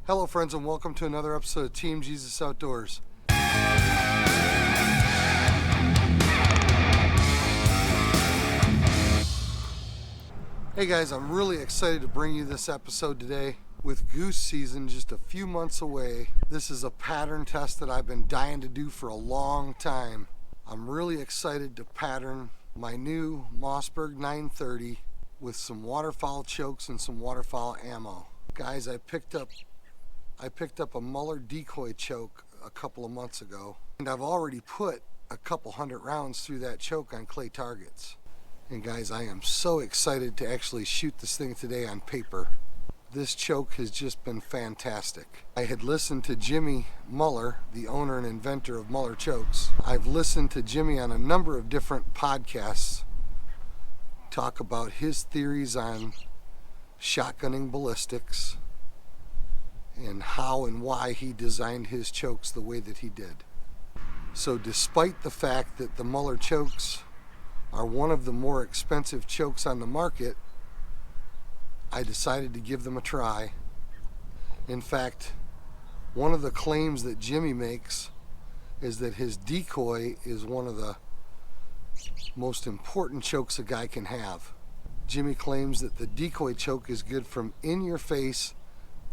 Hello friends, and welcome to another episode of Team Jesus Outdoors. Hey guys, I'm really excited to bring you this episode today. With goose season just a few months away, this is a pattern test that I've been dying to do for a long time. I'm really excited to pattern my new Mossberg 930 with some waterfowl chokes and some waterfowl ammo. Guys, I picked up a Muller Decoy Choke a couple of months ago, and I've already put a couple hundred rounds through that choke on clay targets. And guys, I am so excited to actually shoot this thing today on paper. This choke has just been fantastic. I had listened to Jimmy Muller, the owner and inventor of Muller Chokes. I've listened to Jimmy on a number of different podcasts talk about his theories on shotgunning ballistics and how and why he designed his chokes the way that he did. So despite the fact that the Muller chokes are one of the more expensive chokes on the market, I decided to give them a try. In fact, one of the claims that Jimmy makes is that his decoy is one of the most important chokes a guy can have. Jimmy claims that the decoy choke is good from in your face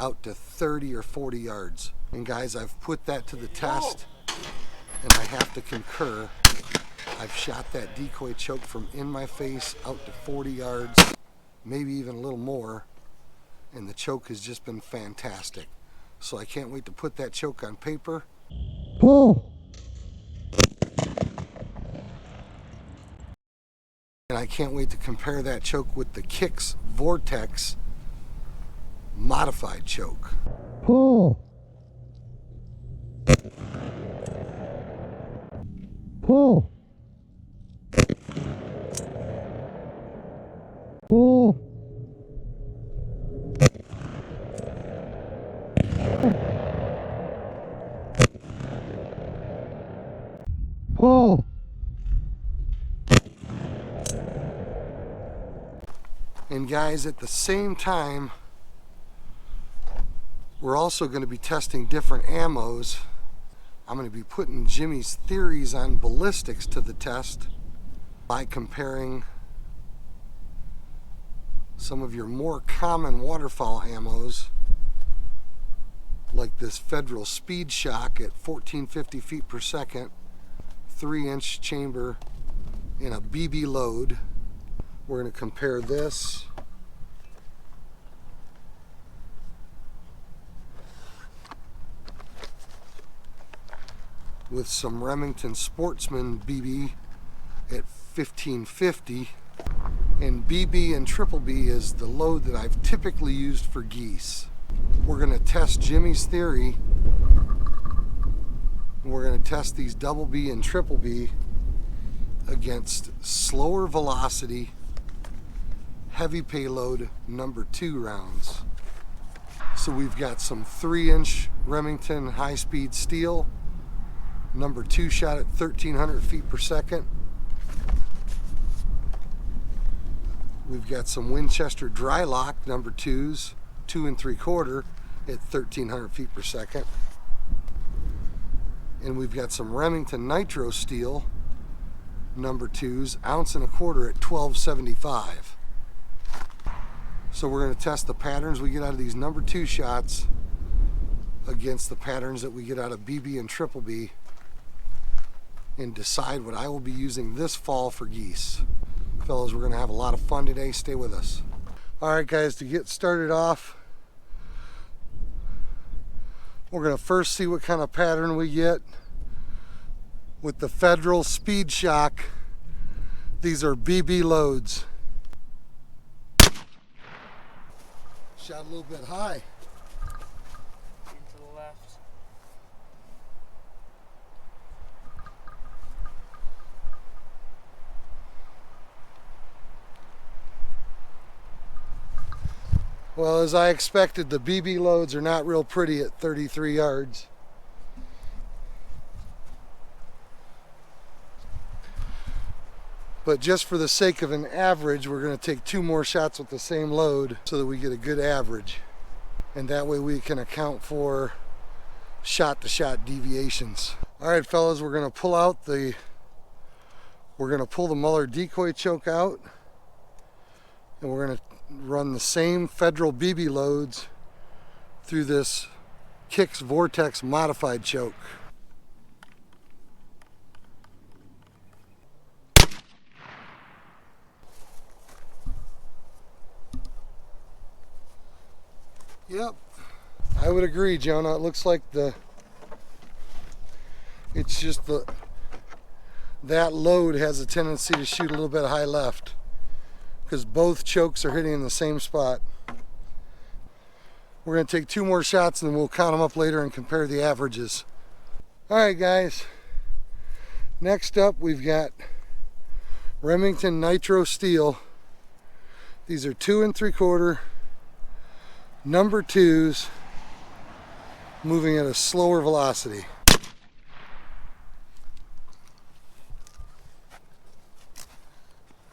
out to 30 or 40 yards. And guys, I've put that to the test, and I have to concur. I've shot that decoy choke from in my face out to 40 yards, maybe even a little more, and the choke has just been fantastic. So I can't wait to put that choke on paper. And I can't wait to compare that choke with the Kicks Vortex Modified choke. Pull. Pull. Pull. Pull. And guys, at the same time, we're also going to be testing different ammos. I'm going to be putting Jimmy's theories on ballistics to the test by comparing some of your more common waterfowl ammos, like this Federal Speed Shock at 1450 feet per second, 3-inch chamber in a BB load. We're going to compare this with some Remington Sportsman BB at 1550, and BB and triple B is the load that I've typically used for geese. We're going to test Jimmy's theory, and we're going to test these double B and triple B against slower velocity, heavy payload number 2 rounds. So we've got some 3-inch Remington high-speed steel, number 2 shot at 1300 feet per second. We've got some Winchester dry lock number 2s, 2 3/4 at 1300 feet per second. And we've got some Remington nitro steel number 2s, 1 1/4 at 1275. So we're going to test the patterns we get out of these number 2 shots against the patterns that we get out of BB and triple B, and decide what I will be using this fall for geese. Fellas, we're going to have a lot of fun today. Stay with us. Alright guys, to get started off, we're going to first see what kind of pattern we get with the Federal Speed Shock. These are BB loads. Shot a little bit high. To the left. Well, as I expected, the BB loads are not real pretty at 33 yards. But just for the sake of an average, we're going to take 2 more shots with the same load so that we get a good average. and that way we can account for shot-to-shot deviations. All right, fellas, we're gonna pull the Muller Decoy Choke out, and we're gonna run the same Federal BB loads through this Kicks Vortex Modified choke. Yep, I would agree, Jonah. It looks like it's just that load has a tendency to shoot a little bit high left because both chokes are hitting in the same spot. We're going to take 2 more shots and then we'll count them up later and compare the averages. All right, guys. Next up, we've got Remington Nitro Steel. These are 2 3/4 number 2s, moving at a slower velocity.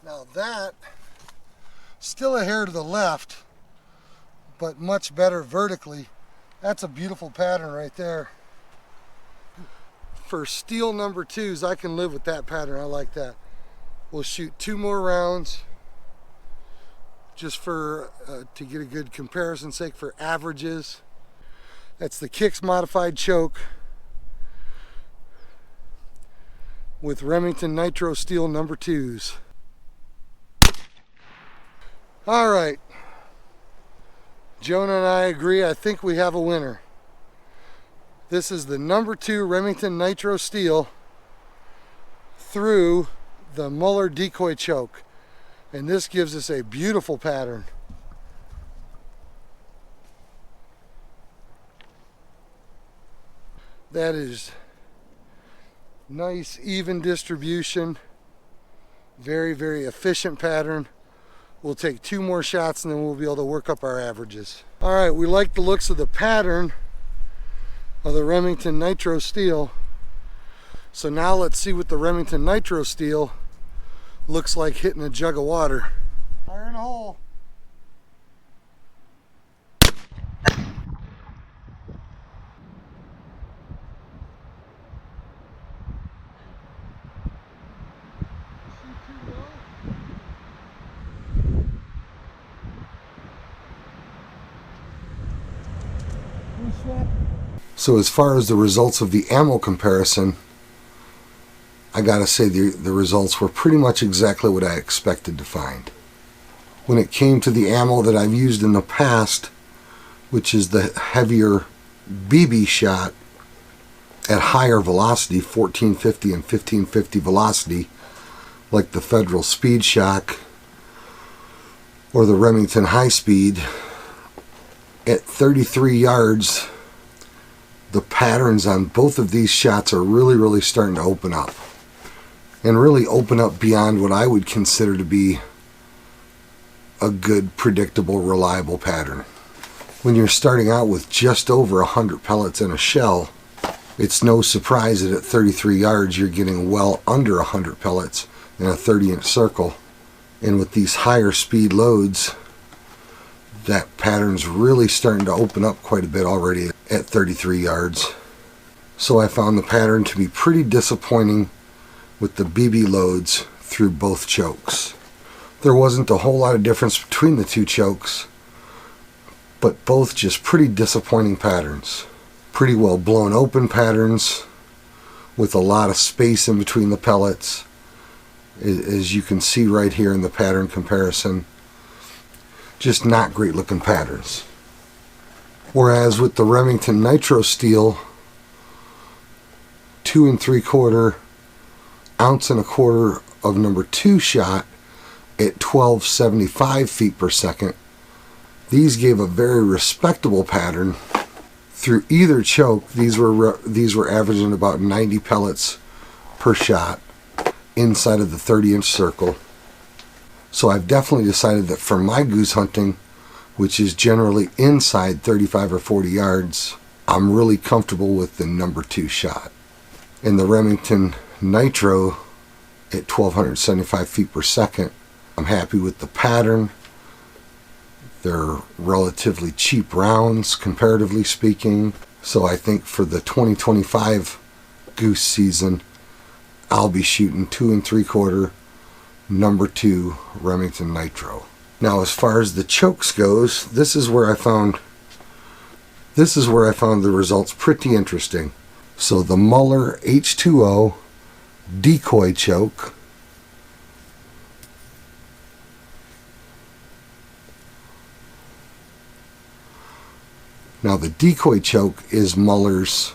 Now that, still a hair to the left, but much better vertically. That's a beautiful pattern right there. For steel number 2s, I can live with that pattern. I like that. We'll shoot 2 more rounds just for to get a good comparison sake for averages. That's the Kicks Modified Choke with Remington Nitro Steel number 2s. All right, Jonah and I agree. I think we have a winner. This is the number 2 Remington Nitro Steel through the Muller Decoy Choke. And this gives us a beautiful pattern. That is nice, even distribution. Very, very efficient pattern. We'll take 2 more shots and then we'll be able to work up our averages. All right, we like the looks of the pattern of the Remington Nitro Steel. So now let's see what the Remington Nitro Steel looks like hitting a jug of water. Fire in a hole. So as far as the results of the ammo comparison, I gotta say the results were pretty much exactly what I expected to find. When it came to the ammo that I've used in the past, which is the heavier BB shot at higher velocity, 1450 and 1550 velocity, like the Federal Speed Shock or the Remington High Speed, at 33 yards, the patterns on both of these shots are really starting to open up. And really open up beyond what I would consider to be a good, predictable, reliable pattern. When you're starting out with just over 100 pellets in a shell, it's no surprise that at 33 yards you're getting well under 100 pellets in a 30-inch circle. And with these higher speed loads, that pattern's really starting to open up quite a bit already at 33 yards. So I found the pattern to be pretty disappointing with the BB loads through both chokes. There wasn't a whole lot of difference between the 2 chokes, but both just pretty disappointing patterns. Pretty well blown open patterns with a lot of space in between the pellets, as you can see right here in the pattern comparison. Just not great looking patterns. Whereas with the Remington Nitro Steel 2 3/4 ounce and a quarter of number 2 shot at 1275 feet per second, these gave a very respectable pattern through either choke. These were averaging about 90 pellets per shot inside of the 30-inch circle. So I've definitely decided that for my goose hunting, which is generally inside 35 or 40 yards, I'm really comfortable with the number 2 shot. And the Remington Nitro at 1275 feet per second, I'm happy with the pattern, They're relatively cheap rounds, comparatively speaking. So I think for the 2025 goose season, I'll be shooting 2 3/4 number 2 Remington Nitro. Now, as far as the chokes goes, this is where I found the results pretty interesting. So the Muller H2O Decoy Choke, now the Decoy Choke is Muller's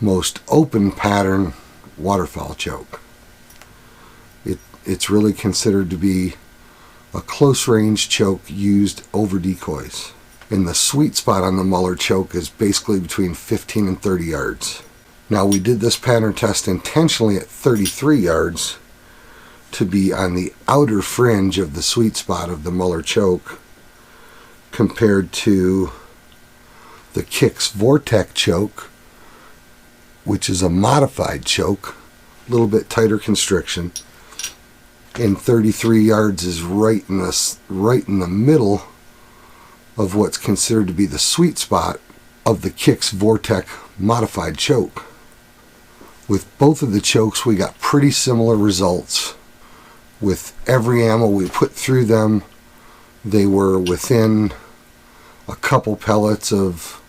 most open pattern waterfowl choke. It's really considered to be a close range choke used over decoys. And the sweet spot on the Muller choke is basically between 15 and 30 yards. Now, we did this pattern test intentionally at 33 yards to be on the outer fringe of the sweet spot of the Muller choke, compared to the Kicks Vortex Choke, which is a modified choke, a little bit tighter constriction. And 33 yards is right in the middle of what's considered to be the sweet spot of the Kicks Vortex Modified Choke. With both of the chokes, we got pretty similar results. With every ammo we put through them, they were within a couple pellets of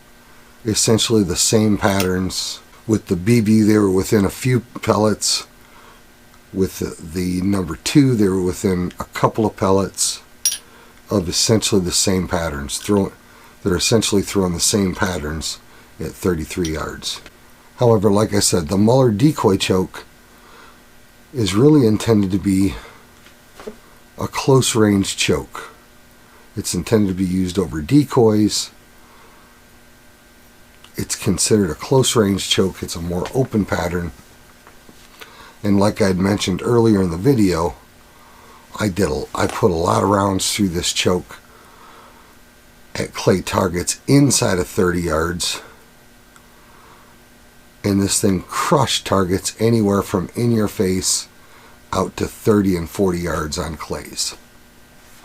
essentially the same patterns. With the BB, they were within a few pellets. With the number 2, they were within a couple of pellets of essentially the same patterns. They're essentially throwing the same patterns at 33 yards. However, like I said, the Muller Decoy Choke is really intended to be a close range choke. It's intended to be used over decoys. It's considered a close range choke. It's a more open pattern. And like I had mentioned earlier in the video, I put a lot of rounds through this choke at clay targets inside of 30 yards. And this thing crushed targets anywhere from in your face out to 30 and 40 yards on clays.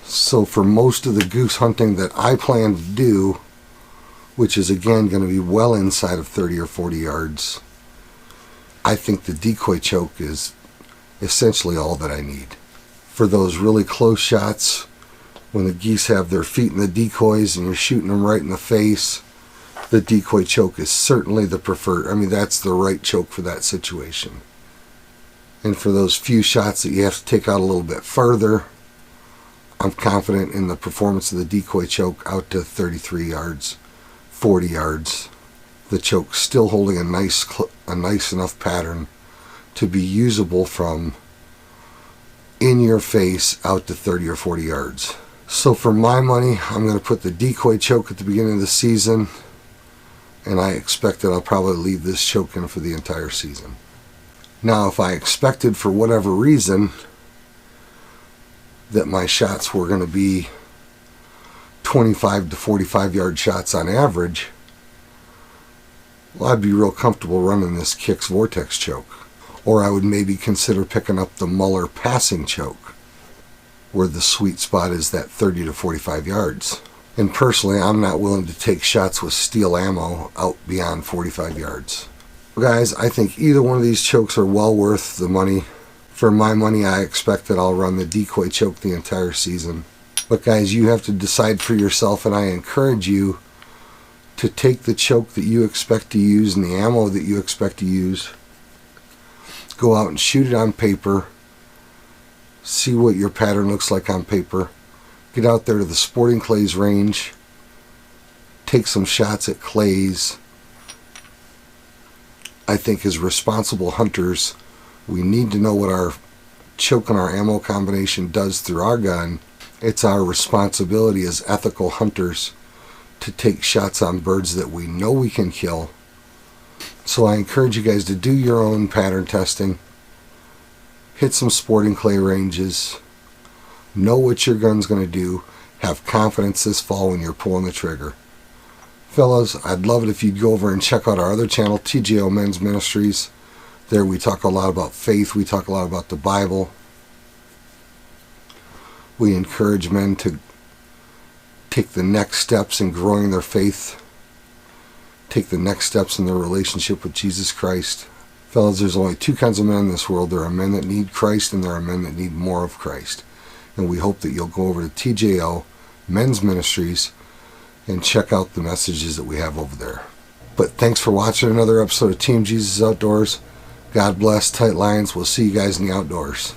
So for most of the goose hunting that I plan to do, which is again going to be well inside of 30 or 40 yards, I think the decoy choke is essentially all that I need. For those really close shots, when the geese have their feet in the decoys and you're shooting them right in the face, the decoy choke is certainly the preferred. I mean, that's the right choke for that situation. And for those few shots that you have to take out a little bit further, I'm confident in the performance of the decoy choke out to 33 yards, 40 yards. The choke's still holding a nice enough pattern to be usable from in your face out to 30 or 40 yards. So for my money, I'm going to put the decoy choke at the beginning of the season, and I expect that I'll probably leave this choke in for the entire season. Now, if I expected for whatever reason that my shots were going to be 25 to 45 yard shots on average, well, I'd be real comfortable running this Kicks Vortex Choke. Or I would maybe consider picking up the Muller Passing Choke, where the sweet spot is that 30 to 45 yards. And personally, I'm not willing to take shots with steel ammo out beyond 45 yards. Guys, I think either one of these chokes are well worth the money. For my money, I expect that I'll run the decoy choke the entire season. But guys, you have to decide for yourself, and I encourage you to take the choke that you expect to use and the ammo that you expect to use. Go out and shoot it on paper. See what your pattern looks like on paper. Get out there to the sporting clays range. Take some shots at clays. I think as responsible hunters, we need to know what our choke and our ammo combination does through our gun. It's our responsibility as ethical hunters to take shots on birds that we know we can kill. So I encourage you guys to do your own pattern testing. Hit some sporting clay ranges. Know what your gun's going to do. Have confidence this fall when you're pulling the trigger. Fellas, I'd love it if you'd go over and check out our other channel, TJO Men's Ministries. There we talk a lot about faith. We talk a lot about the Bible. We encourage men to take the next steps in growing their faith, take the next steps in their relationship with Jesus Christ. Fellas, there's only two kinds of men in this world. There are men that need Christ, and there are men that need more of Christ. And we hope that you'll go over to TJO Men's Ministries and check out the messages that we have over there. But thanks for watching another episode of Team Jesus Outdoors. God bless, tight lines. We'll see you guys in the outdoors.